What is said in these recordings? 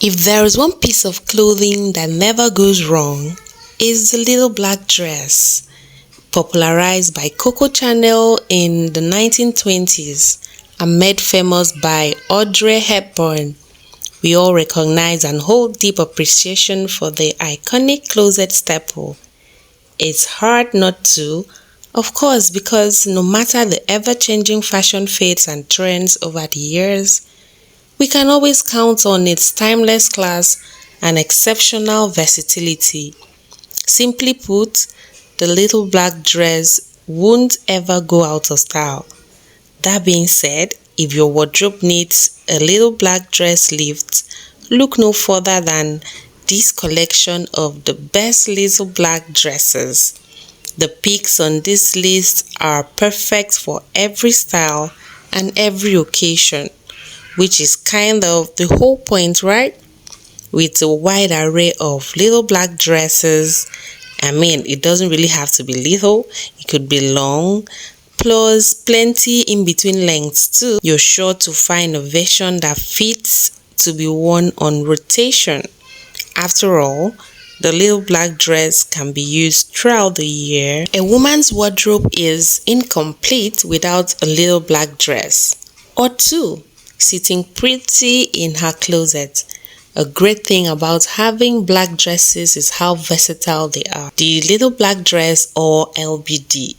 If there is one piece of clothing that never goes wrong, it's the little black dress. Popularized by Coco Chanel in the 1920s and made famous by Audrey Hepburn, we all recognize and hold deep appreciation for the iconic closet staple. It's hard not to, of course, because no matter the ever-changing fashion fads and trends over the years, we can always count on its timeless class and exceptional versatility. Simply put, the little black dress won't ever go out of style. That being said, if your wardrobe needs a little black dress lift, look no further than this collection of the best little black dresses. The picks on this list are perfect for every style and every occasion, which is kind of the whole point, right? With a wide array of little black dresses. It doesn't really have to be little, it could be long, plus plenty in between lengths too. You're sure to find a version that fits to be worn on rotation. After all, the little black dress can be used throughout the year. A woman's wardrobe is incomplete without a little black dress or two sitting pretty in her closet. A great thing about having black dresses is how versatile they are. The little black dress, or LBD,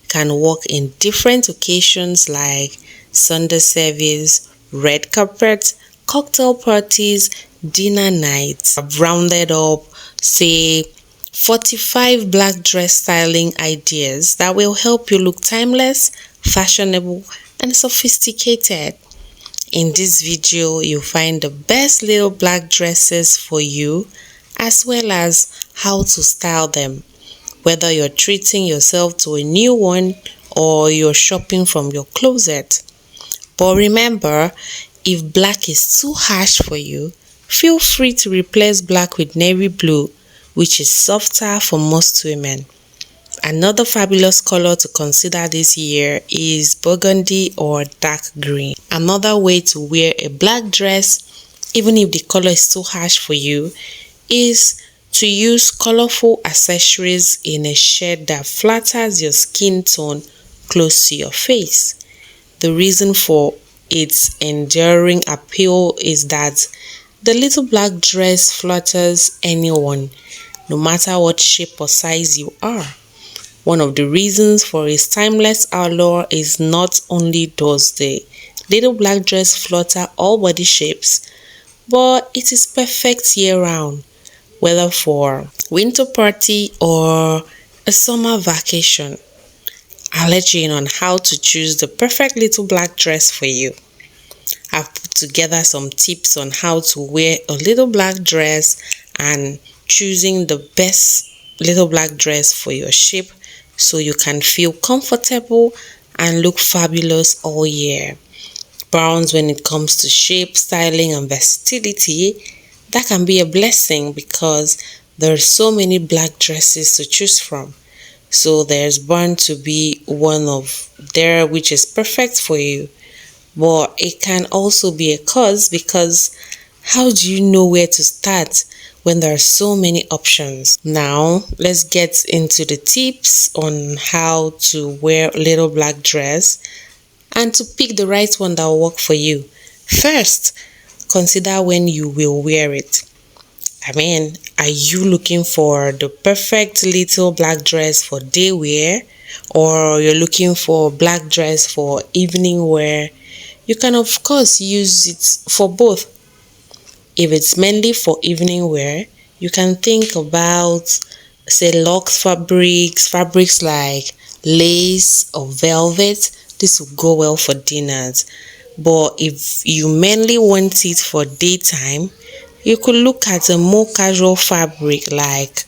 can work in different occasions like Sunday service, red carpet, cocktail parties, dinner nights. I've rounded up, say, 45 black dress styling ideas that will help you look timeless, fashionable, and sophisticated. In this video, you'll find the best little black dresses for you, as well as how to style them, whether you're treating yourself to a new one or you're shopping from your closet. But remember, if black is too harsh for you, feel free to replace black with navy blue, which is softer for most women. Another fabulous color to consider this year is burgundy or dark green. Another way to wear a black dress, even if the color is too harsh for you, is to use colorful accessories in a shade that flatters your skin tone close to your face. The reason for its enduring appeal is that the little black dress flatters anyone, no matter what shape or size you are. One of the reasons for its timeless allure is not only does the little black dress flatter all body shapes, but it is perfect year-round, whether for winter party or a summer vacation. I'll let you in on how to choose the perfect little black dress for you. I've put together some tips on how to wear a little black dress and choosing the best little black dress for your shape, so you can feel comfortable and look fabulous all year. Browns, when it comes to shape, styling, and versatility, that can be a blessing because there are so many black dresses to choose from. So there's bound to be one of there which is perfect for you. But it can also be a cause, because how do you know where to start when there are so many options? Now, let's get into the tips on how to wear a little black dress and to pick the right one that will work for you. First, consider when you will wear it. Are you looking for the perfect little black dress for day wear, or you're looking for a black dress for evening wear? You can of course use it for both. If it's mainly for evening wear, you can think about, say, luxe fabrics like lace or velvet. This will go well for dinners. But if you mainly want it for daytime, you could look at a more casual fabric like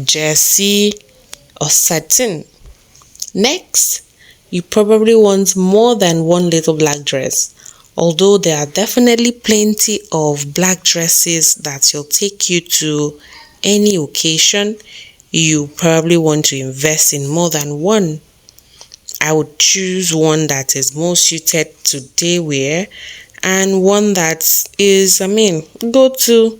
jersey or satin. Next, you probably want more than one little black dress. Although there are definitely plenty of black dresses that will take you to any occasion, you probably want to invest in more than one. I would choose one that is more suited to day wear and one that is, go to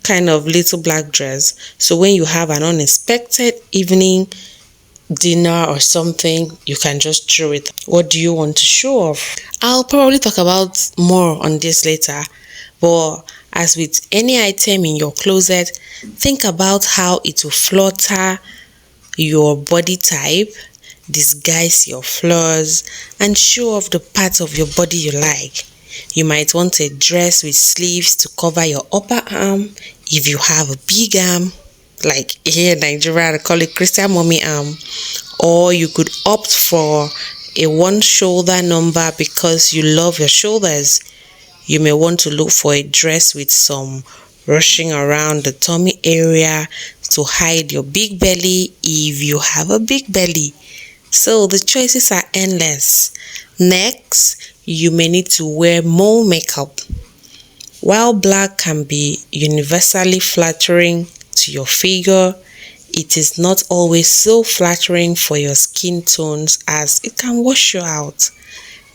kind of little black dress. So when you have an unexpected evening dinner or something, you can just throw it. What do you want to show off? I'll probably talk about more on this later, but as with any item in your closet, think about how it will flutter your body type, disguise your flaws, and show off the parts of your body you like. You might want a dress with sleeves to cover your upper arm if you have a big arm, like here in Nigeria they call it Christian mommy arm, or you could opt for a one shoulder number because you love your shoulders. You may want to look for a dress with some ruching around the tummy area to hide your big belly if you have a big belly. So the choices are endless. Next, you may need to wear more makeup. While black can be universally flattering to your figure, it is not always so flattering for your skin tones as it can wash you out.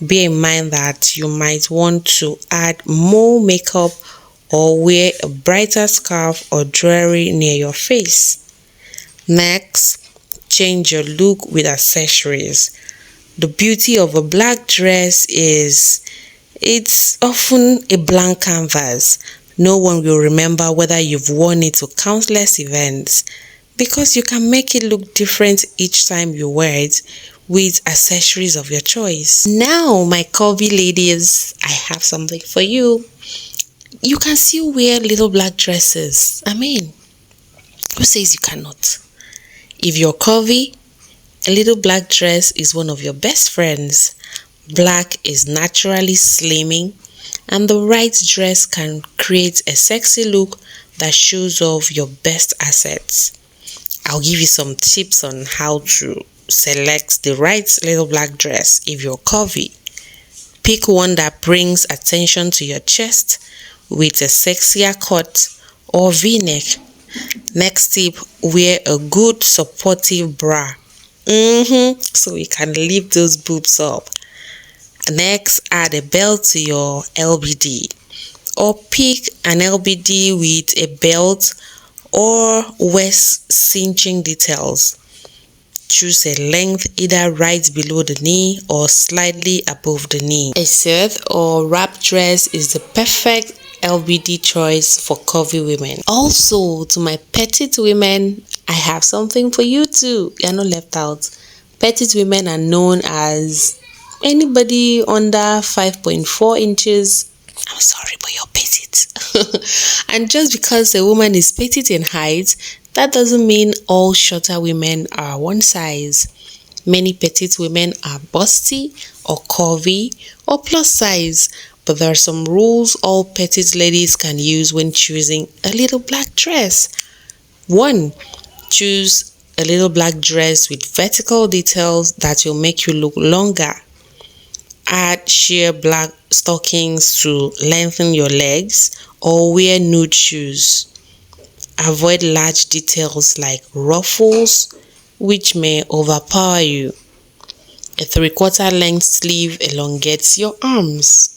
Bear in mind that you might want to add more makeup or wear a brighter scarf or jewelry near your face. Next, change your look with accessories. The beauty of a black dress is it's often a blank canvas. No one will remember whether you've worn it to countless events because you can make it look different each time you wear it with accessories of your choice. Now, my curvy ladies, I have something for you. You can still wear little black dresses. Who says you cannot? If you're curvy, a little black dress is one of your best friends. Black is naturally slimming, and the right dress can create a sexy look that shows off your best assets. I'll give you some tips on how to select the right little black dress if you're curvy. Pick one that brings attention to your chest with a sexier cut or v-neck. Next tip, wear a good supportive bra. So you can lift those boobs up. Next, add a belt to your LBD, or pick an LBD with a belt or waist cinching details. Choose a length either right below the knee or slightly above the knee. A silk or wrap dress is the perfect LBD choice for curvy women. Also, to my petite women, I have something for you too. You're not left out. Petite women are known as anybody under 5.4 inches. I'm sorry, but you're petite. And just because a woman is petite in height, that doesn't mean all shorter women are one size. Many petite women are busty or curvy or plus size, but there are some rules all petite ladies can use when choosing a little black dress. 1. Choose a little black dress with vertical details that will make you look longer. Add sheer black stockings to lengthen your legs or wear nude shoes. Avoid large details like ruffles, which may overpower you. A 3/4 length sleeve elongates your arms.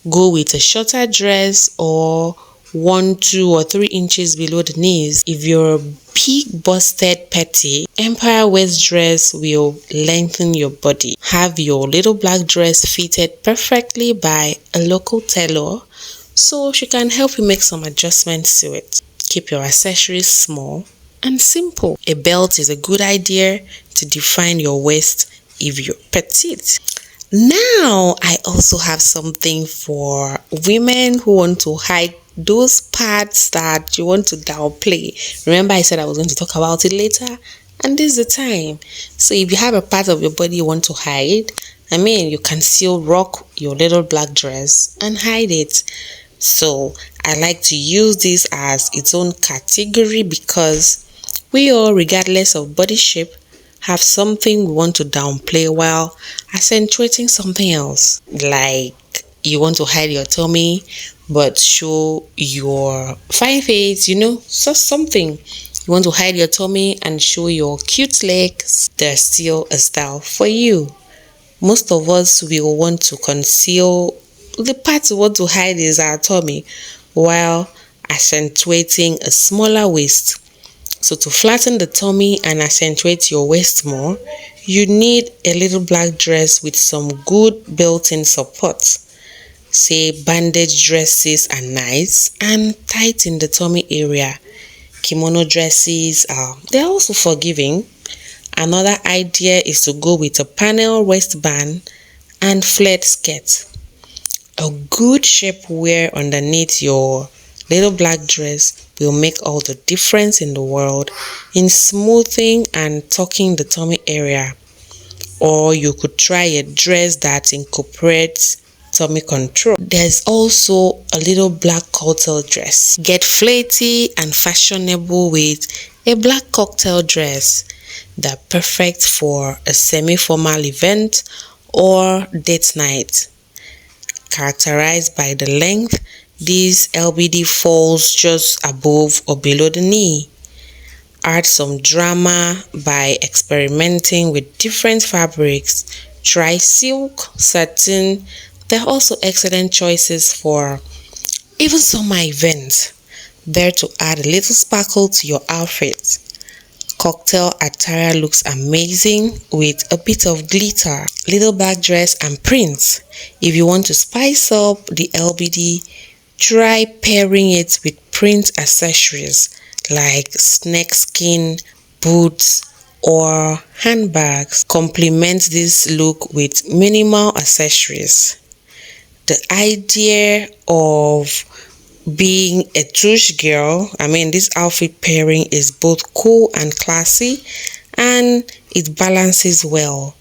Go with a shorter dress or 1, 2, or 3 inches below the knees. If you're a big busted petty, empire waist dress will lengthen your body. Have your little black dress fitted perfectly by a local tailor so she can help you make some adjustments to it. Keep your accessories small and simple. A belt is a good idea to define your waist if you're petite. Now, I also have something for women who want to hide those parts that you want to downplay. Remember, I said I was going to talk about it later, and this is the time. So if you have a part of your body you want to hide, you can still rock your little black dress and hide it. So I like to use this as its own category because we all, regardless of body shape, have something we want to downplay while accentuating something else. Like you want to hide your tummy but show your 5'8", so something. You want to hide your tummy and show your cute legs. There's still a style for you. Most of us will want to conceal the part we want to hide is our tummy, while accentuating a smaller waist. So to flatten the tummy and accentuate your waist more, you need a little black dress with some good built-in support. Say bandage dresses are nice and tight in the tummy area. Kimono dresses they're also forgiving. Another idea is to go with a panel waistband and flared skirt. A good shapewear underneath your little black dress will make all the difference in the world in smoothing and tucking the tummy area. Or you could try a dress that incorporates tummy control. There's also a little black cocktail dress. Get flaty and fashionable with a black cocktail dress. They're perfect for a semi-formal event or date night. Characterized by the length, this LBD falls just above or below the knee. Add some drama by experimenting with different fabrics. Try silk, satin. They're also excellent choices for even summer events. There to add a little sparkle to your outfit. Cocktail attire looks amazing with a bit of glitter, little black dress and prints. If you want to spice up the LBD, try pairing it with print accessories like snakeskin, boots, or handbags. Complement this look with minimal accessories. The idea of being a touche girl, this outfit pairing is both cool and classy, and it balances well.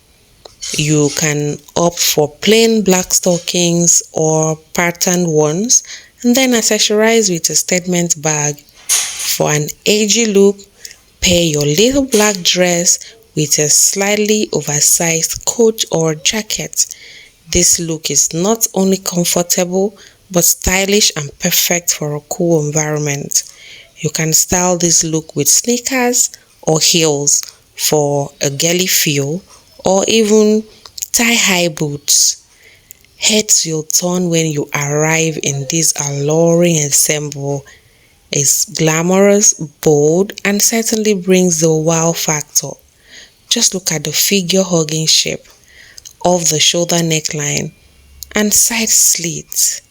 You can opt for plain black stockings or patterned ones and then accessorize with a statement bag. For an edgy look, pair your little black dress with a slightly oversized coat or jacket. This look is not only comfortable but stylish and perfect for a cool environment. You can style this look with sneakers or heels for a girly feel, or even thigh-high boots. Heads will turn when you arrive in this alluring ensemble. It's glamorous, bold, and certainly brings the wow factor. Just look at the figure-hugging shape of the shoulder neckline and side slits.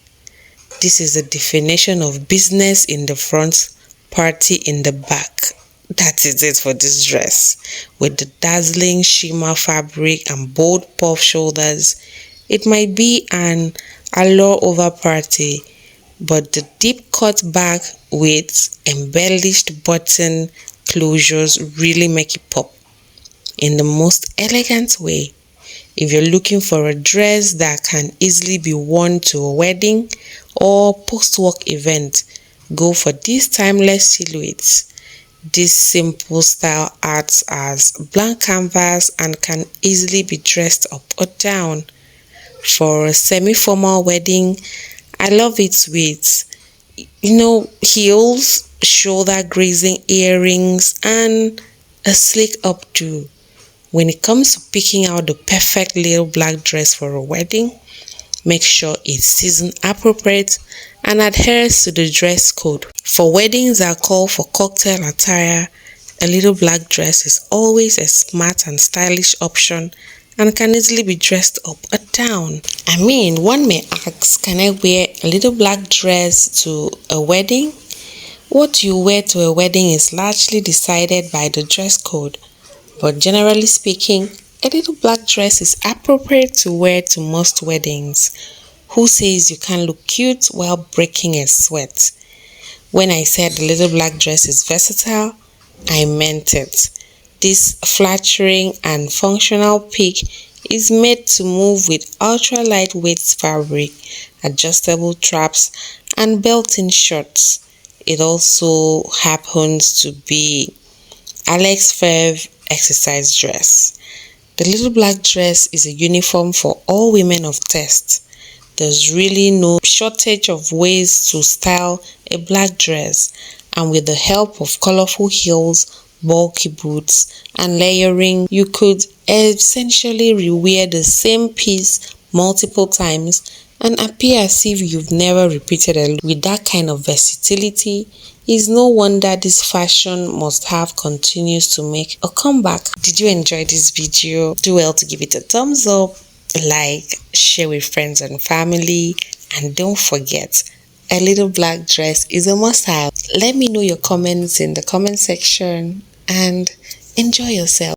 This is the definition of business in the front, party in the back. That is it for this dress. With the dazzling shimmer fabric and bold puff shoulders, it might be an allure over party, but the deep cut back with embellished button closures really make it pop in the most elegant way. If you're looking for a dress that can easily be worn to a wedding or post-work event, go for these timeless silhouettes. This simple style acts as blank canvas and can easily be dressed up or down. For a semi-formal wedding, I love it with, heels, shoulder grazing earrings, and a sleek updo. When it comes to picking out the perfect little black dress for a wedding, make sure it's season appropriate and adheres to the dress code. For weddings that call for cocktail attire, a little black dress is always a smart and stylish option and can easily be dressed up or down. One may ask, can I wear a little black dress to a wedding? What you wear to a wedding is largely decided by the dress code, but generally speaking, a little black dress is appropriate to wear to most weddings. Who says you can't look cute while breaking a sweat? When I said the little black dress is versatile, I meant it. This flattering and functional pick is made to move with ultra lightweight fabric, adjustable straps, and built-in shorts. It also happens to be Alex Fev exercise dress. The little black dress is a uniform for all women of taste. There's really no shortage of ways to style a black dress, and with the help of colorful heels, bulky boots, and layering, you could essentially rewear the same piece multiple times and appear as if you've never repeated a look with that kind of versatility. It's no wonder this fashion must have continues to make a comeback. Did you enjoy this video? Do well to give it a thumbs up, like, share with friends and family, and don't forget, a little black dress is a must-have. Let me know your comments in the comment section and enjoy yourself.